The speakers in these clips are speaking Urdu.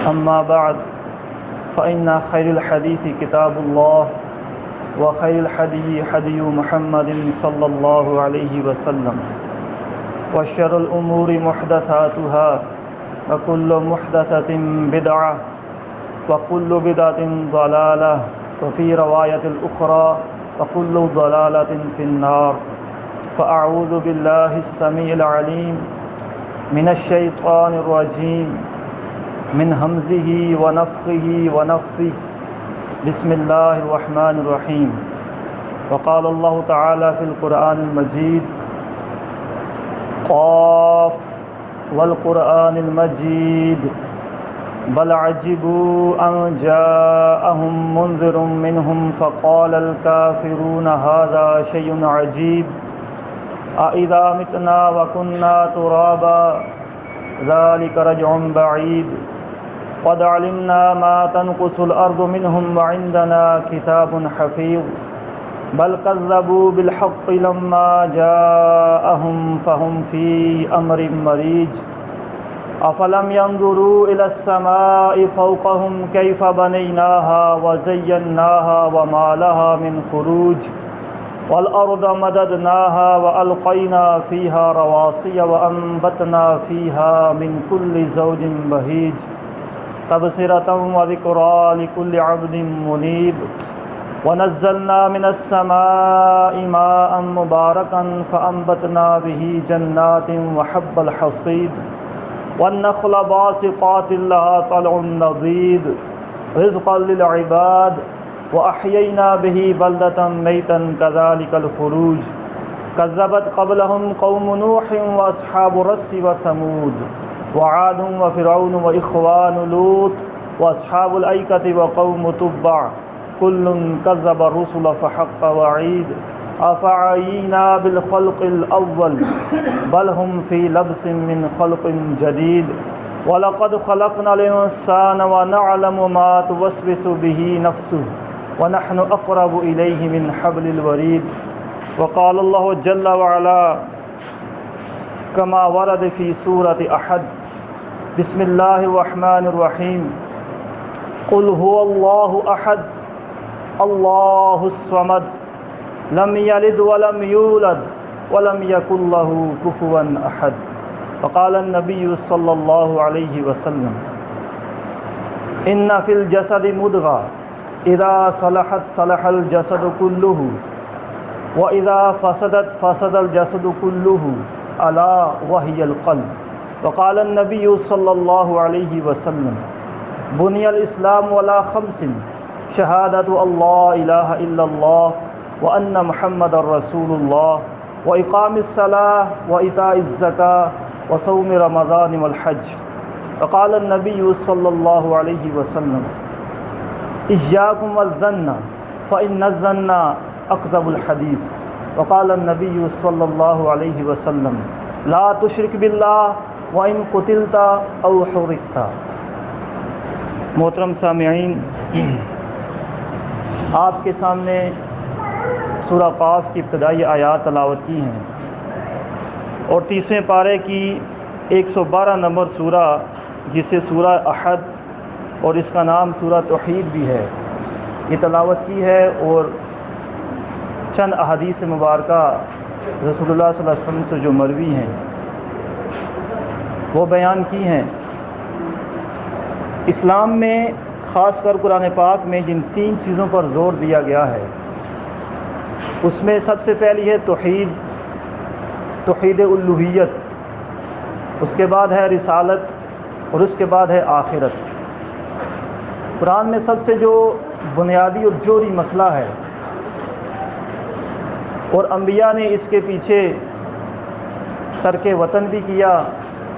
أما بعد فإن خير الحديث كتاب الله وخير الحدي حدي محمد صلى الله عليه وسلم وشر الأمور محدثاتها وكل محدثة بدعة وكل بدعة ضلالة وفي رواية الأخرى وكل ضلالة في النار. فأعوذ بالله السميع العليم من الشيطان الرجيم من همزه ونفخه ونفثه. بسم الله الرحمن الرحيم. وقال الله تعالى في القرآن المجيد قاف والقرآن المجيد بل عجبوا أن جاءهم منذر منهم فقال الكافرون هذا شيء عجيب أإذا متنا وكنا ترابا ذلك رجع بعيد قد علمنا ما تنقص الأرض منهم وعندنا كتاب حفيظ بل كذبوا بالحق لما جاءهم فهم في أمر مريج أفلم ينظروا إلى السماء فوقهم كيف بنيناها وزيناها وما لها من فروج والأرض مددناها وألقينا فيها رواسي وأنبتنا فيها من كل زوج بهيج تبصرة وذكرى لكل عبد منيب ونزلنا من السماء ماء مباركا فأنبتنا به جنات وحب الحصيد والنخل باسقات لها طلع نضيد رزقا للعباد وأحيينا به بلدة ميتا كذلك الخروج كذبت قبلهم قوم نوح وأصحاب الرس وثمود وعاد وفرعون وإخوان لوط وأصحاب الأيكة وقوم تبع كل كذب الرسل فحق وعيد أفعينا بالخلق الأول بل هم في لبس من خلق جديد ولقد خلقنا الإنسان ونعلم ما توسوس به نفسه ونحن أقرب إليه من حبل الوريد. وقال الله جل وعلا كما ورد في سورة أحد بسم الله الرحمن الرحيم قل هو الله أحد الله الصمد لم يلد ولم يولد ولم يكن له كفوا أحد. وقال النبي صلى الله عليه وسلم إن في الجسد مضغة إذا صلحت صلح الجسد كله وإذا فسدت فسد الجسد كله ألا وهي القلب. وقال النبي صلى الله عليه وسلم بني الإسلام على خمس شهادة الله إله إلا الله وأن محمد رسول الله وإقام الصلاة وإيتاء الزكاة وصوم رمضان والحج. وقال النبي صلى الله عليه وسلم إياكم والظن فإن الظن أكذب الحديث. وقال النبي صلى الله عليه وسلم لا تشرك بالله وإن قتلت أو حرقت. محترم سامعین، آپ کے سامنے سورہ قاف کی ابتدائی آیات تلاوت کی ہیں اور 30ویں پارے کی 112 نمبر سورہ جسے سورہ احد اور اس کا نام سورہ توحید بھی ہے یہ تلاوت کی ہے اور چند احادیث مبارکہ رسول اللہ صلی اللہ علیہ وسلم سے جو مروی ہیں وہ بیان کی ہیں. اسلام میں خاص کر قرآن پاک میں جن 3 چیزوں پر زور دیا گیا ہے اس میں سب سے پہلی ہے توحید، توحید الوہیت، اس کے بعد ہے رسالت اور اس کے بعد ہے آخرت. قرآن میں سب سے جو بنیادی اور جوہری مسئلہ ہے اور انبیاء نے اس کے پیچھے ترک وطن بھی کیا،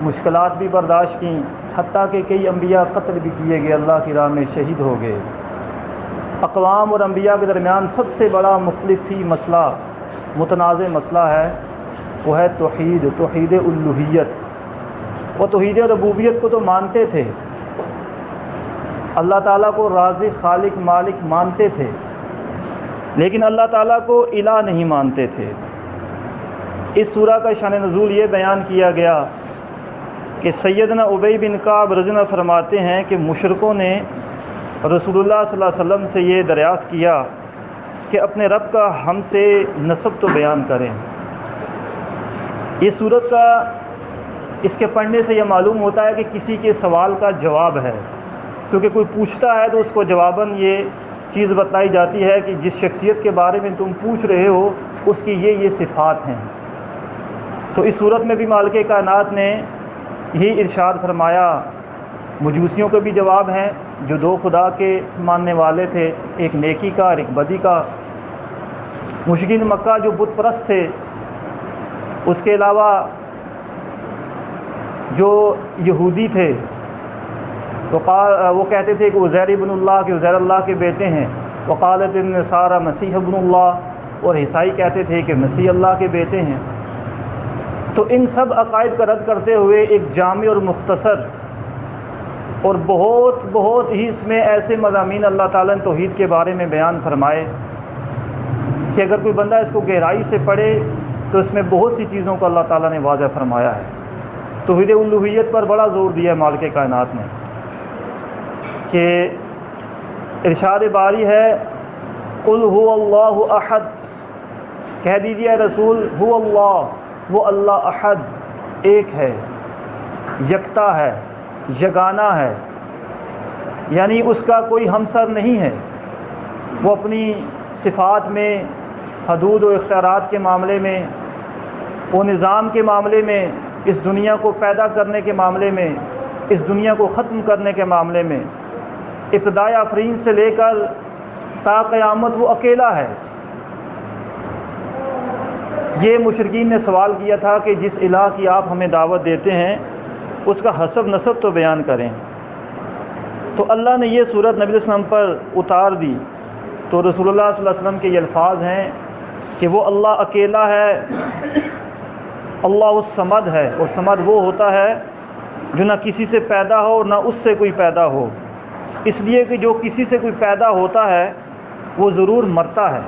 مشکلات بھی برداشت کیں، حتیٰ کہ کئی انبیاء قتل بھی کیے گئے، اللہ کی راہ میں شہید ہو گئے. اقوام اور انبیاء کے درمیان سب سے بڑا مختلف ہی مسئلہ، متنازع مسئلہ ہے وہ ہے توحید، توحید الوہیت. وہ توحید ربوبیت کو تو مانتے تھے، اللہ تعالیٰ کو رازق خالق مالک مانتے تھے، لیکن اللہ تعالیٰ کو الہ نہیں مانتے تھے. اس سورہ کا شان نزول یہ بیان کیا گیا کہ سیدنا ابی بن کعب رضی اللہ عنہ فرماتے ہیں کہ مشرکوں نے رسول اللہ صلی اللہ علیہ وسلم سے یہ دریافت کیا کہ اپنے رب کا ہم سے نسب تو بیان کریں۔ یہ صورت کا اس کے پڑھنے سے یہ معلوم ہوتا ہے کہ کسی کے سوال کا جواب ہے، کیونکہ کوئی پوچھتا ہے تو اس کو جواباً یہ چیز بتلائی جاتی ہے کہ جس شخصیت کے بارے میں تم پوچھ رہے ہو اس کی یہ صفات ہیں۔ تو اس صورت میں بھی مالک کائنات نے یہی ارشاد فرمایا۔ مجوسیوں کے بھی جواب ہیں جو دو خدا کے ماننے والے تھے، ایک نیکی کا اور ایک بدی کا۔ مشرکین مکہ جو بت پرست تھے، اس کے علاوہ جو یہودی تھے وہ کہتے تھے کہ عزیر ابن اللہ کہ عزیر اللہ کے بیٹے ہیں، وقالت النصارى مسیح ابن اللہ، اور عیسائی کہتے تھے کہ مسیح اللہ کے بیٹے ہیں۔ تو ان سب عقائد کا رد کرتے ہوئے ایک جامع اور مختصر اور بہت ہی اس میں ایسے مضامین اللہ تعالیٰ نے توحید کے بارے میں بیان فرمائے کہ اگر کوئی بندہ اس کو گہرائی سے پڑھے تو اس میں بہت سی چیزوں کو اللہ تعالیٰ نے واضح فرمایا ہے۔ توحید الوہیت پر بڑا زور دیا ہے مالک کائنات نے، کہ ارشاد باری ہے قل هو اللہ احد، کہہ دیجیے اے رسول هو اللہ، وہ اللہ احد، ایک ہے، یکتا ہے، یگانہ ہے، یعنی اس کا کوئی ہمسر نہیں ہے۔ وہ اپنی صفات میں، حدود و اختیارات کے معاملے میں، وہ نظام کے معاملے میں، اس دنیا کو پیدا کرنے کے معاملے میں، اس دنیا کو ختم کرنے کے معاملے میں، ابتدائی آفرین سے لے کر تا قیامت وہ اکیلا ہے۔ یہ مشرکین نے سوال کیا تھا کہ جس الہ کی آپ ہمیں دعوت دیتے ہیں اس کا حسب نسب تو بیان کریں۔ تو اللہ نے یہ صورت نبی علیہ السلام پر اتار دی۔ تو رسول اللہ صلی اللہ علیہ وسلم کے یہ الفاظ ہیں کہ وہ اللہ اکیلا ہے، اللہ الصمد ہے، اور صمد وہ ہوتا ہے جو نہ کسی سے پیدا ہو اور نہ اس سے کوئی پیدا ہو، اس لیے کہ جو کسی سے کوئی پیدا ہوتا ہے وہ ضرور مرتا ہے۔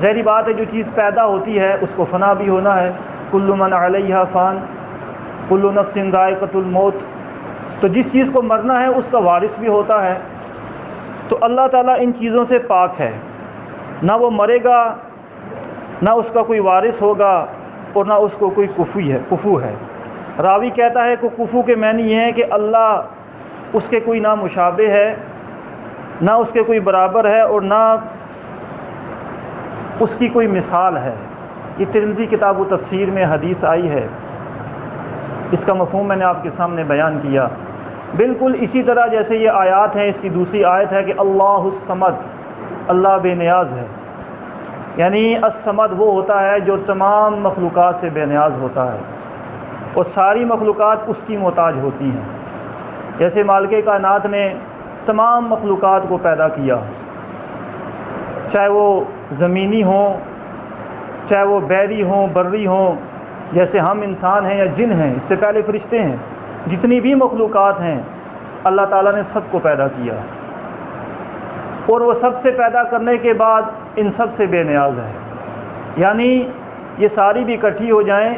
ظاہری بات ہے جو چیز پیدا ہوتی ہے اس کو فنا بھی ہونا ہے، کل من علیہا فان کل نفس ذائقۃ الموت۔ تو جس چیز کو مرنا ہے اس کا وارث بھی ہوتا ہے۔ تو اللہ تعالیٰ ان چیزوں سے پاک ہے، نہ وہ مرے گا، نہ اس کا کوئی وارث ہوگا، اور نہ اس کو کوئی کفو ہے۔ راوی کہتا ہے کہ کفو کے معنی یہ ہے کہ اللہ اس کے کوئی نہ مشابہ ہے، نہ اس کے کوئی برابر ہے، اور نہ اس کی کوئی مثال ہے۔ یہ ترمذی کتاب و تفسیر میں حدیث آئی ہے، اس کا مفہوم میں نے آپ کے سامنے بیان کیا۔ بالکل اسی طرح جیسے یہ آیات ہیں، اس کی دوسری آیت ہے کہ اللہ الصمد، اللہ بے نیاز ہے، یعنی الصمد وہ ہوتا ہے جو تمام مخلوقات سے بے نیاز ہوتا ہے اور ساری مخلوقات اس کی محتاج ہوتی ہیں۔ جیسے مالک کائنات نے تمام مخلوقات کو پیدا کیا، چاہے وہ زمینی ہوں، چاہے وہ بحری ہوں، بری ہوں، جیسے ہم انسان ہیں یا جن ہیں، اس سے پہلے فرشتے ہیں، جتنی بھی مخلوقات ہیں اللہ تعالیٰ نے سب کو پیدا کیا، اور وہ سب سے پیدا کرنے کے بعد ان سب سے بے نیاز ہے۔ یعنی یہ ساری بھی اکٹھی ہو جائیں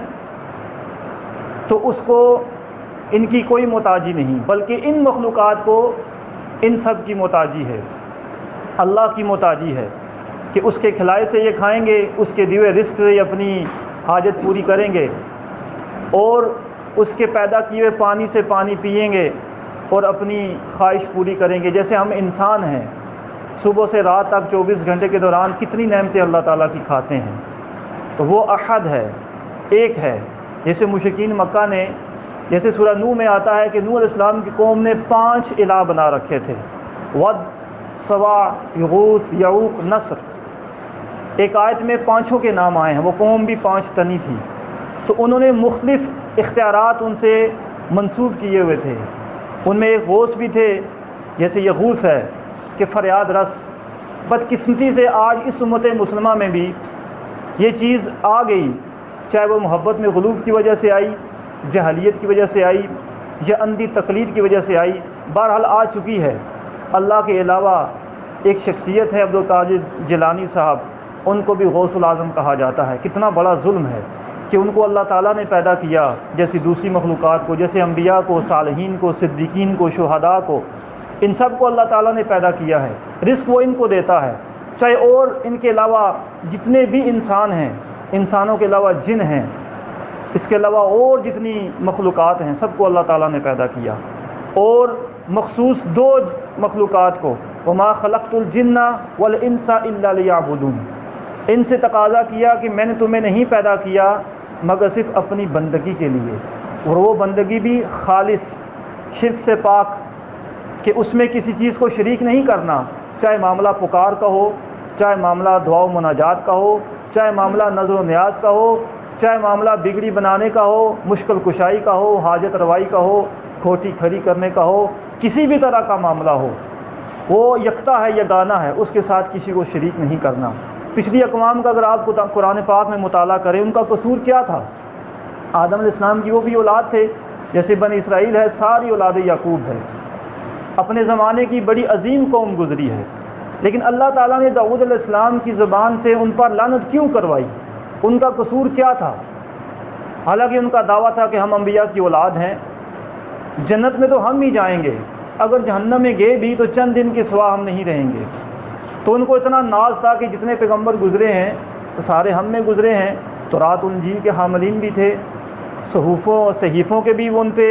تو اس کو ان کی کوئی محتاجی نہیں، بلکہ ان مخلوقات کو ان سب کی محتاجی ہے، اللہ کی محتاجی ہے کہ اس کے کھلائے سے یہ کھائیں گے، اس کے دیے رزق سے یہ اپنی حاجت پوری کریں گے، اور اس کے پیدا کیے ہوئے پانی سے پانی پئیں گے اور اپنی خواہش پوری کریں گے۔ جیسے ہم انسان ہیں، صبح سے رات تک 24 گھنٹے کے دوران کتنی نعمتیں اللہ تعالیٰ کی کھاتے ہیں۔ تو وہ احد ہے، ایک ہے۔ جیسے مشرکین مکہ نے، جیسے سورہ نوح میں آتا ہے کہ نوح علیہ السلام کی قوم نے 5 الہ بنا رکھے تھے، ود، سوا، یغوث، یعوق، نصر۔ ایک آیت میں 5 کے نام آئے ہیں، وہ قوم بھی 5 تنی تھی۔ تو انہوں نے مختلف اختیارات ان سے منسوب کیے ہوئے تھے۔ ان میں ایک غوث بھی تھے، جیسے یغوث ہے کہ فریاد رس۔ بدقسمتی سے آج اس امت مسلمہ میں بھی یہ چیز آ گئی، چاہے وہ محبت میں غلوب کی وجہ سے آئی، جہلیت کی وجہ سے آئی، یا اندھی تقلید کی وجہ سے آئی، بہرحال آ چکی ہے۔ اللہ کے علاوہ ایک شخصیت ہے عبدالقادر جیلانی صاحب، ان کو بھی غوث العظم کہا جاتا ہے۔ کتنا بڑا ظلم ہے کہ ان کو اللہ تعالیٰ نے پیدا کیا جیسی دوسری مخلوقات کو، جیسے انبیاء کو، صالحین کو، صدیقین کو، شہداء کو، ان سب کو اللہ تعالیٰ نے پیدا کیا ہے، رزق وہ ان کو دیتا ہے، چاہے اور ان کے علاوہ جتنے بھی انسان ہیں، انسانوں کے علاوہ جن ہیں، اس کے علاوہ اور جتنی مخلوقات ہیں، سب کو اللہ تعالیٰ نے پیدا کیا، اور مخصوص دو مخلوقات کو، وما خلقت الجن والانس الا لیعبدون، ان سے تقاضا کیا کہ میں نے تمہیں نہیں پیدا کیا مگر صرف اپنی بندگی کے لیے، اور وہ بندگی بھی خالص، شرک سے پاک، کہ اس میں کسی چیز کو شریک نہیں کرنا، چاہے معاملہ پکار کا ہو، چاہے معاملہ دعا و مناجات کا ہو، چاہے معاملہ نظر و نیاز کا ہو، چاہے معاملہ بگڑی بنانے کا ہو، مشکل کشائی کا ہو، حاجت روائی کا ہو، کھوٹی کھڑی کرنے کا ہو، کسی بھی طرح کا معاملہ ہو، وہ یکتا ہے، یگانہ ہے، اس کے ساتھ کسی کو شریک نہیں کرنا۔ پچھلی اقوام کا اگر آپ قرآن پاک میں مطالعہ کریں، ان کا قصور کیا تھا؟ آدم علیہ السلام کی وہ بھی اولاد تھے، جیسے بنی اسرائیل ہے، ساری اولاد یعقوب ہے، اپنے زمانے کی بڑی عظیم قوم گزری ہے، لیکن اللہ تعالیٰ نے داؤد علیہ السلام کی زبان سے ان پر لعنت کیوں کروائی؟ ان کا قصور کیا تھا؟ حالانکہ ان کا دعویٰ تھا کہ ہم انبیاء کی اولاد ہیں، جنت میں تو ہم ہی جائیں گے، اگر جہنم میں گئے بھی تو چند دن کے سوا ہم نہیں رہیں گے۔ تو ان کو اتنا ناز تھا کہ جتنے پیغمبر گزرے ہیں تو سارے ہم میں گزرے ہیں، تورات انجیل کے حاملین بھی تھے، صحیفوں اور صحیفوں کے بھی وہ ان پہ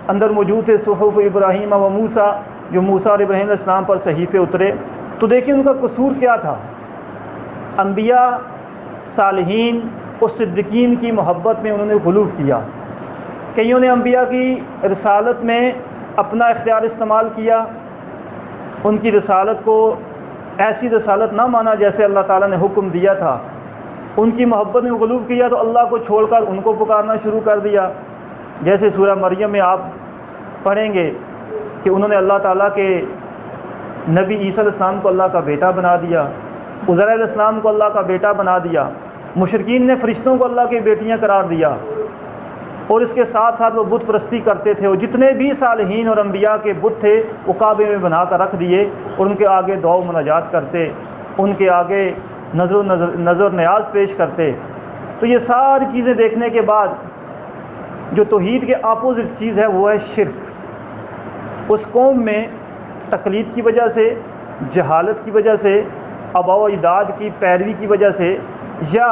اندر موجود تھے، صحف ابراہیم و موسیٰ، جو موسیٰ اور ابراہیم علیہ السلام پر صحیفے اترے۔ تو دیکھیں ان کا قصور کیا تھا؟ انبیاء، صالحین اور صدیقین کی محبت میں انہوں نے غلو کیا۔ کئیوں نے انبیاء کی رسالت میں اپنا اختیار استعمال کیا، ان کی رسالت کو ایسی رسالت نہ مانا جیسے اللہ تعالیٰ نے حکم دیا تھا، ان کی محبت میں غلو کیا تو اللہ کو چھوڑ کر ان کو پکارنا شروع کر دیا۔ جیسے سورہ مریم میں آپ پڑھیں گے کہ انہوں نے اللہ تعالیٰ کے نبی عیسیٰ علیہ السلام کو اللہ کا بیٹا بنا دیا، عزیر علیہ السلام کو اللہ کا بیٹا بنا دیا، مشرکین نے فرشتوں کو اللہ کی بیٹیاں قرار دیا، اور اس کے ساتھ ساتھ وہ بت پرستی کرتے تھے، اور جتنے بھی صالحین اور انبیاء کے بت تھے وہ کعبے میں بنا کر رکھ دیے، اور ان کے آگے دعا و مناجات کرتے، ان کے آگے نظر نیاز پیش کرتے۔ تو یہ ساری چیزیں دیکھنے کے بعد جو توحید کے اپوزٹ چیز ہے وہ ہے شرک۔ اس قوم میں تقلید کی وجہ سے، جہالت کی وجہ سے، آباء و اجداد کی پیروی کی وجہ سے، یا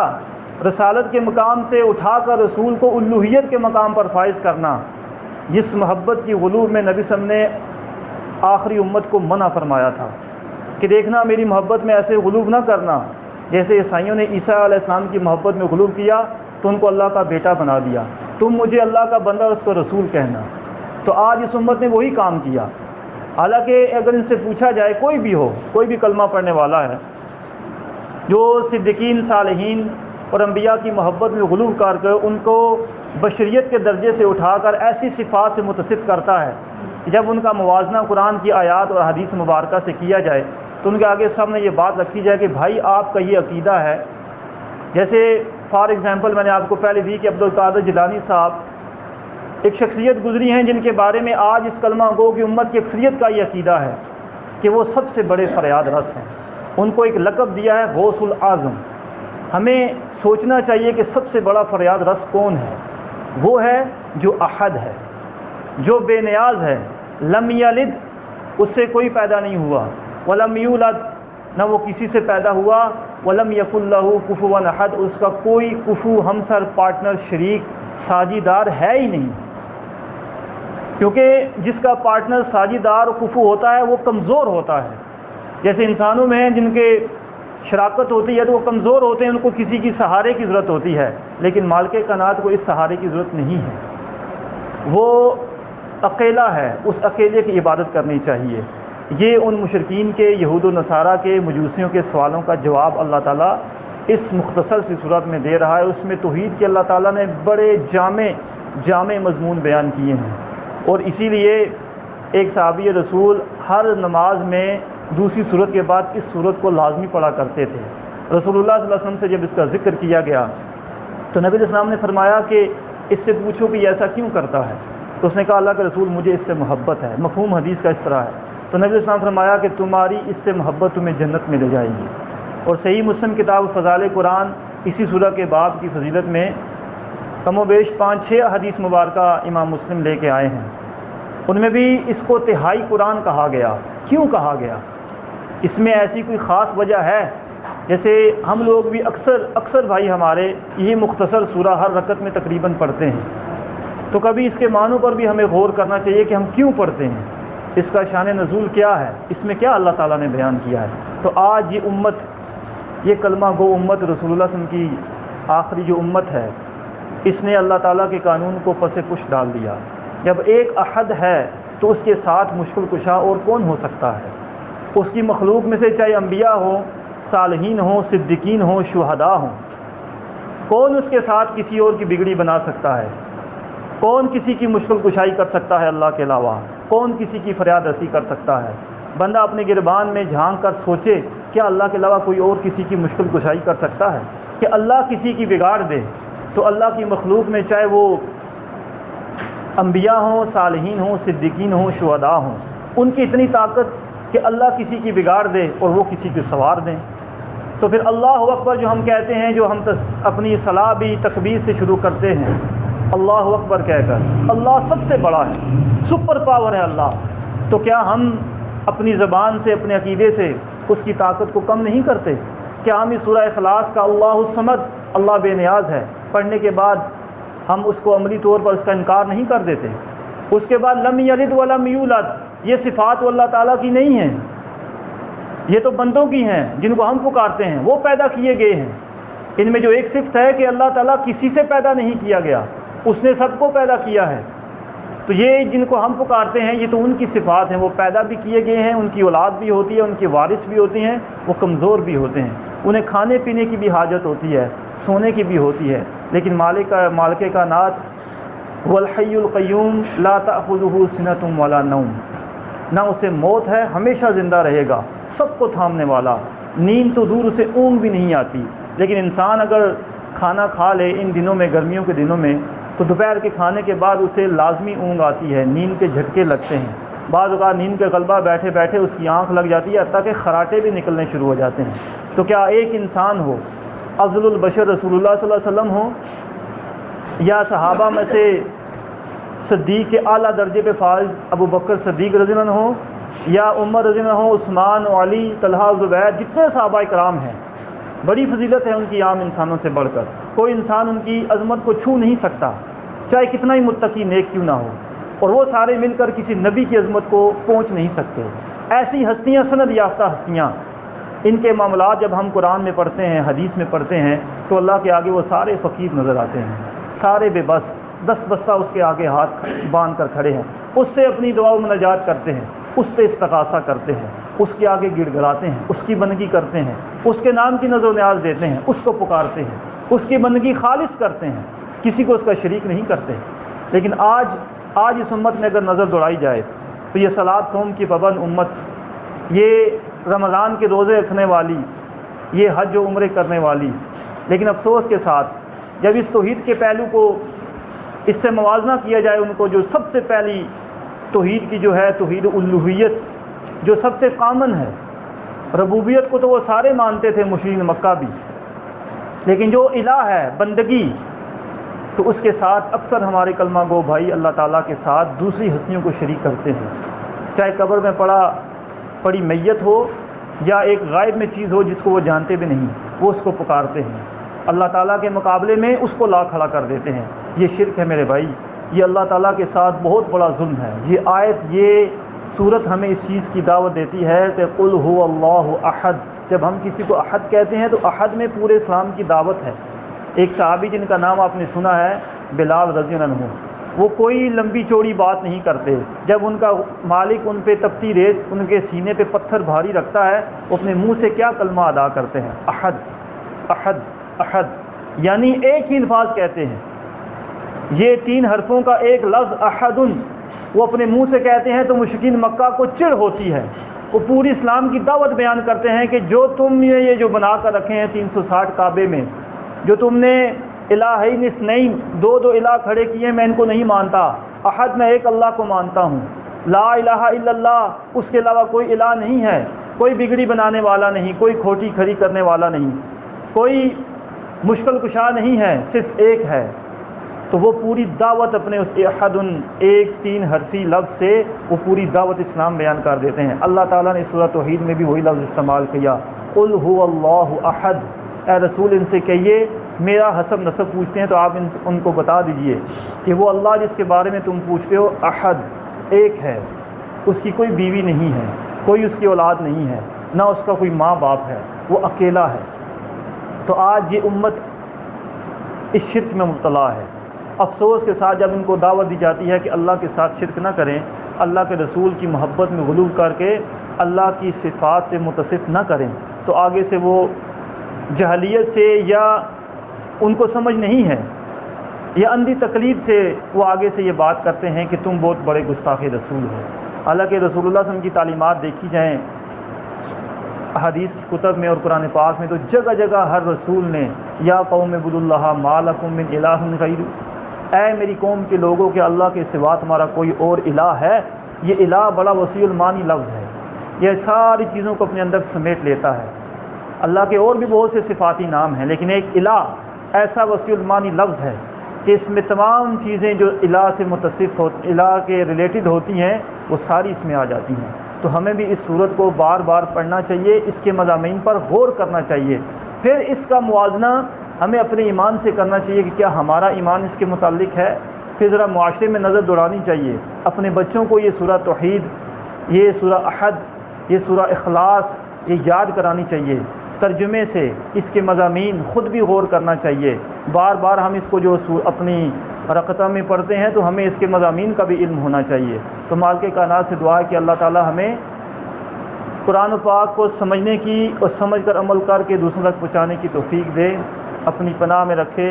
رسالت کے مقام سے اٹھا کر رسول کو الوہیت کے مقام پر فائز کرنا، جس محبت کی غلو میں نبی صلی اللہ علیہ وسلم نے آخری امت کو منع فرمایا تھا کہ دیکھنا میری محبت میں ایسے غلو نہ کرنا، جیسے عیسائیوں نے عیسیٰ علیہ السلام کی محبت میں غلو کیا تو ان کو اللہ کا بیٹا بنا دیا، تم مجھے اللہ کا بندہ اور اس کو رسول کہنا۔ تو آج اس امت نے وہی کام کیا، حالانکہ اگر ان سے پوچھا جائے، کوئی بھی ہو، کوئی بھی کلمہ پڑھنے والا ہے جو صدیقین، صالحین اور انبیاء کی محبت میں غلو کر کے ان کو بشریت کے درجے سے اٹھا کر ایسی صفات سے متصف کرتا ہے کہ جب ان کا موازنہ قرآن کی آیات اور حدیث مبارکہ سے کیا جائے تو ان کے آگے سامنے یہ بات رکھی جائے کہ بھائی آپ کا یہ عقیدہ ہے۔ جیسے فار ایگزامپل میں نے آپ کو پہلے دی کہ عبدالقادر جیلانی صاحب ایک شخصیت گزری ہیں جن کے بارے میں آج اس کلمہ گو کی امت کی اکثریت کا یہ عقیدہ ہے کہ وہ سب سے بڑے فریاد رس ہیں، ان کو ایک لقب دیا ہے غوث العظم۔ ہمیں سوچنا چاہیے کہ سب سے بڑا فریاد رس کون ہے؟ وہ ہے جو احد ہے، جو بے نیاز ہے، لم یلد، اس سے کوئی پیدا نہیں ہوا، ولم یولد، نہ وہ کسی سے پیدا ہوا، ولم یکن لہ کفوا احد، اس کا کوئی کفو، ہمسر، پارٹنر، شریک، ساجیدار ہے ہی نہیں، کیونکہ جس کا پارٹنر، ساجیدار، کفو ہوتا ہے وہ کمزور ہوتا ہے۔ جیسے انسانوں میں ہیں جن کے شراکت ہوتی ہے تو وہ کمزور ہوتے ہیں، ان کو کسی کی سہارے کی ضرورت ہوتی ہے، لیکن مالک کائنات کو اس سہارے کی ضرورت نہیں ہے، وہ اکیلا ہے، اس اکیلے کی عبادت کرنی چاہیے۔ یہ ان مشرکین کے، یہود و نصارہ کے، مجوسیوں کے سوالوں کا جواب اللہ تعالیٰ اس مختصر سی صورت میں دے رہا ہے۔ اس میں توحید کے اللہ تعالیٰ نے بڑے جامع مضمون بیان کیے ہیں، اور اسی لیے ایک صحابی رسول ہر نماز میں دوسری صورت کے بعد اس صورت کو لازمی پڑھا کرتے تھے۔ رسول اللہ صلی اللہ علیہ وسلم سے جب اس کا ذکر کیا گیا تو نبی علیہ السلام نے فرمایا کہ اس سے پوچھو کہ یہ ایسا کیوں کرتا ہے؟ تو اس نے کہا اللہ کے رسول مجھے اس سے محبت ہے۔ مفہوم حدیث کا اس طرح ہے۔ تو نبی علیہ السلام نے فرمایا کہ تمہاری اس سے محبت تمہیں جنت میں لے جائے گی۔ اور صحیح مسلم کتاب فضائل قرآن اسی سورہ کے باب کی فضیلت میں کم و بیش 5-6 حدیث مبارکہ امام مسلم لے کے آئے ہیں، ان میں بھی اس کو تہائی قرآن کہا گیا۔ کیوں کہا گیا؟ اس میں ایسی کوئی خاص وجہ ہے؟ جیسے ہم لوگ بھی اکثر بھائی ہمارے یہی مختصر سورہ ہر رکعت میں تقریباً پڑھتے ہیں، تو کبھی اس کے معنوں پر بھی ہمیں غور کرنا چاہیے کہ ہم کیوں پڑھتے ہیں، اس کا شان نزول کیا ہے، اس میں کیا اللہ تعالیٰ نے بیان کیا ہے۔ تو آج یہ امت، یہ کلمہ گو امت رسول اللہ صلی اللہ علیہ وسلم کی آخری جو امت ہے، اس نے اللہ تعالیٰ کے قانون کو پس پش ڈال دیا۔ جب ایک احد ہے تو اس کے ساتھ مشکل کشا اور کون ہو سکتا ہے؟ اس کی مخلوق میں سے چاہے انبیاء ہوں، صالحین ہوں، صدیقین ہوں، شہداء ہوں، کون اس کے ساتھ کسی اور کی بگڑی بنا سکتا ہے؟ کون کسی کی مشکل کشائی کر سکتا ہے اللہ کے علاوہ؟ کون کسی کی فریاد رسی کر سکتا ہے؟ بندہ اپنے گربان میں جھانک کر سوچے، کیا اللہ کے علاوہ کوئی اور کسی کی مشکل کشائی کر سکتا ہے؟ کہ اللہ کسی کی بگاڑ دے تو اللہ کی مخلوق میں چاہے وہ انبیاء ہوں، صالحین ہوں، صدیقین ہوں، شہداء ہوں، ان کی اتنی طاقت کہ اللہ کسی کی بگاڑ دے اور وہ کسی کی سوار دیں۔ تو پھر اللہ اکبر جو ہم کہتے ہیں، جو ہم اپنی صلاح بھی تکبیر سے شروع کرتے ہیں، اللہ اکبر کہہ کر، اللہ سب سے بڑا ہے، سپر پاور ہے اللہ، تو کیا ہم اپنی زبان سے، اپنے عقیدے سے اس کی طاقت کو کم نہیں کرتے؟ کیا ہم اس سورہ اخلاص کا اللہ الصمد، اللہ بے نیاز ہے، پڑھنے کے بعد ہم اس کو عملی طور پر اس کا انکار نہیں کر دیتے؟ اس کے بعد لم یلد ولم یولد، یہ صفات تو اللہ تعالیٰ کی نہیں ہیں، یہ تو بندوں کی ہیں جن کو ہم پکارتے ہیں، وہ پیدا کیے گئے ہیں۔ ان میں جو ایک صفت ہے کہ اللہ تعالیٰ کسی سے پیدا نہیں کیا گیا، اس نے سب کو پیدا کیا ہے، تو یہ جن کو ہم پکارتے ہیں یہ تو ان کی صفات ہیں، وہ پیدا بھی کیے گئے ہیں، ان کی اولاد بھی ہوتی ہے، ان کے وارث بھی ہوتے ہیں، وہ کمزور بھی ہوتے ہیں، انہیں کھانے پینے کی بھی حاجت ہوتی ہے، سونے کی بھی ہوتی ہے، لیکن مالک کائنات هو الحی القیوم لا تأخذہ سنۃ ولا نوم، نہ اسے موت ہے، ہمیشہ زندہ رہے گا، سب کو تھامنے والا، نیند تو دور، اسے اونگ بھی نہیں آتی۔ لیکن انسان اگر کھانا کھا لے ان دنوں میں، گرمیوں کے دنوں میں، تو دوپہر کے کھانے کے بعد اسے لازمی اونگ آتی ہے، نیند کے جھٹکے لگتے ہیں، بعض اوقات نیند کا غلبہ بیٹھے بیٹھے اس کی آنکھ لگ جاتی ہے، حتیٰ کہ خراٹے بھی نکلنے شروع ہو جاتے ہیں۔ تو کیا ایک انسان ہو، افضل البشر رسول اللہ صلی اللہ علیہ وسلم ہو، یا صحابہ میں سے صدیق کے اعلیٰ درجے پہ فائز ابو بکر صدیق رضی اللہ عنہ ہوں، یا عمر رضی اللہ عنہ، عثمان، علی، طلحہ، زبیر، جتنے صحابہ کرام ہیں، بڑی فضیلت ہے ان کی عام انسانوں سے بڑھ کر، کوئی انسان ان کی عظمت کو چھو نہیں سکتا، چاہے کتنا ہی متقی نیک کیوں نہ ہو، اور وہ سارے مل کر کسی نبی کی عظمت کو پہنچ نہیں سکتے۔ ایسی ہستیاں، سند یافتہ ہستیاں، ان کے معاملات جب ہم قرآن میں پڑھتے ہیں، حدیث میں پڑھتے ہیں، تو اللہ کے آگے وہ سارے فقیر نظر آتے ہیں، سارے بے بس، دس بستہ اس کے آگے ہاتھ باندھ کر کھڑے ہیں، اس سے اپنی دعا و مناجات کرتے ہیں، اس سے استغاثہ کرتے ہیں، اس کے آگے گڑ گڑاتے ہیں، اس کی بندگی کرتے ہیں، اس کے نام کی نظر و نیاز دیتے ہیں، اس کو پکارتے ہیں، اس کی بندگی خالص کرتے ہیں، کسی کو اس کا شریک نہیں کرتے۔ لیکن آج اس امت میں اگر نظر دوڑائی جائے تو یہ صلاۃ صوم کی پابند امت، یہ رمضان کے روزے رکھنے والی، یہ حج و عمرے کرنے والی، لیکن افسوس کے ساتھ جب اس توحید کے پہلو کو اس سے موازنہ کیا جائے، ان کو جو سب سے پہلی توحید کی جو ہے توحید الوہیت، جو سب سے کامن ہے، ربوبیت کو تو وہ سارے مانتے تھے مشرکین مکہ بھی، لیکن جو الہ ہے بندگی، تو اس کے ساتھ اکثر ہمارے کلمہ گو بھائی اللہ تعالیٰ کے ساتھ دوسری ہستیوں کو شریک کرتے ہیں، چاہے قبر میں پڑی میت ہو یا ایک غائب میں چیز ہو جس کو وہ جانتے بھی نہیں، وہ اس کو پکارتے ہیں، اللہ تعالیٰ کے مقابلے میں اس کو لا کھڑا کر دیتے ہیں۔ یہ شرک ہے میرے بھائی، یہ اللہ تعالیٰ کے ساتھ بہت بڑا ظلم ہے۔ یہ آیت، یہ صورت ہمیں اس چیز کی دعوت دیتی ہے کہ قل هو اللہ احد، جب ہم کسی کو احد کہتے ہیں تو احد میں پورے اسلام کی دعوت ہے۔ ایک صحابی جن کا نام آپ نے سنا ہے، بلال رضی اللہ عنہ، وہ کوئی لمبی چوڑی بات نہیں کرتے، جب ان کا مالک ان پہ تپتی ریت، ان کے سینے پہ پتھر بھاری رکھتا ہے، وہ اپنے منہ سے کیا کلمہ ادا کرتے ہیں، احد احد احد، یعنی ایک ہی الفاظ کہتے ہیں، یہ 3 حرفوں کا ایک لفظ احد، وہ اپنے منہ سے کہتے ہیں تو مشرکین مکہ کو چڑ ہوتی ہے، وہ پوری اسلام کی دعوت بیان کرتے ہیں کہ جو تم نے یہ جو بنا کر رکھے ہیں 360 کعبے میں، جو تم نے الہین اثنین، دو الہ کھڑے کیے، میں ان کو نہیں مانتا، احد میں ایک اللہ کو مانتا ہوں، لا الہ الا اللہ، اس کے علاوہ کوئی الہ نہیں ہے، کوئی بگڑی بنانے والا نہیں، کوئی کھوٹی کھڑی کرنے والا نہیں، کوئی مشکل کشا نہیں ہے، صرف ایک ہے، تو وہ پوری دعوت اپنے اس احد ایک 3 حرفی لفظ سے وہ پوری دعوت اسلام بیان کر دیتے ہیں۔ اللہ تعالیٰ نے سورہ توحید میں بھی وہی لفظ استعمال کیا، قل هو اللہ احد، اے رسول ان سے کہیے، میرا حسب نسب پوچھتے ہیں تو آپ ان کو بتا دیجئے کہ وہ اللہ جس کے بارے میں تم پوچھتے ہو احد، ایک ہے، اس کی کوئی بیوی نہیں ہے، کوئی اس کی اولاد نہیں ہے، نہ اس کا کوئی ماں باپ ہے، وہ اکیلا ہے۔ تو آج یہ امت اس شرک میں مبتلا ہے۔ افسوس کے ساتھ جب ان کو دعوت دی جاتی ہے کہ اللہ کے ساتھ شرک نہ کریں، اللہ کے رسول کی محبت میں غلو کر کے اللہ کی صفات سے متصف نہ کریں، تو آگے سے وہ جہلیت سے یا ان کو سمجھ نہیں ہے یا اندھی تقلید سے وہ آگے سے یہ بات کرتے ہیں کہ تم بہت بڑے گستاخ رسول ہو۔ حالانکہ رسول اللہ صلی اللہ علیہ وسلم کی تعلیمات دیکھی جائیں حدیث کی کتب میں اور قرآن پاک میں، تو جگہ جگہ ہر رسول نے یا قوم اعبدوا اللہ ما لکم من الہ غیر، اے میری قوم کے لوگوں کہ اللہ کے سوا تمہارا کوئی اور الہ ہے۔ یہ الہ بڑا وسیع المانی لفظ ہے، یہ ساری چیزوں کو اپنے اندر سمیٹ لیتا ہے۔ اللہ کے اور بھی بہت سے صفاتی نام ہیں، لیکن ایک الہ ایسا وسیع المانی لفظ ہے کہ اس میں تمام چیزیں جو الہ سے متصف الہ کے ریلیٹڈ ہوتی ہیں وہ ساری اس میں آ جاتی ہیں۔ تو ہمیں بھی اس صورت کو بار بار پڑھنا چاہیے، اس کے مضامین پر غور کرنا چاہیے، پھر اس کا موازنہ ہمیں اپنے ایمان سے کرنا چاہیے کہ کیا ہمارا ایمان اس کے متعلق ہے۔ پھر ذرا معاشرے میں نظر دوڑانی چاہیے، اپنے بچوں کو یہ سورہ توحید، یہ سورہ احد، یہ سورہ اخلاص یہ یاد کرانی چاہیے ترجمے سے، اس کے مضامین خود بھی غور کرنا چاہیے۔ بار بار ہم اس کو جو اپنی رقطہ میں پڑھتے ہیں تو ہمیں اس کے مضامین کا بھی علم ہونا چاہیے۔ تو مالک کائنات سے دعا ہے کہ اللہ تعالی ہمیں قرآن و پاک کو سمجھنے کی اور سمجھ کر عمل کر کے دوسروں تک پہنچانے کی توفیق دے، اپنی پناہ میں رکھے۔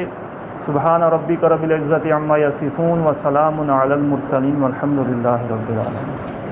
سبحان ربک رب العزت عما یصفون وسلام علی المرسلین والحمد للہ رب العالمین۔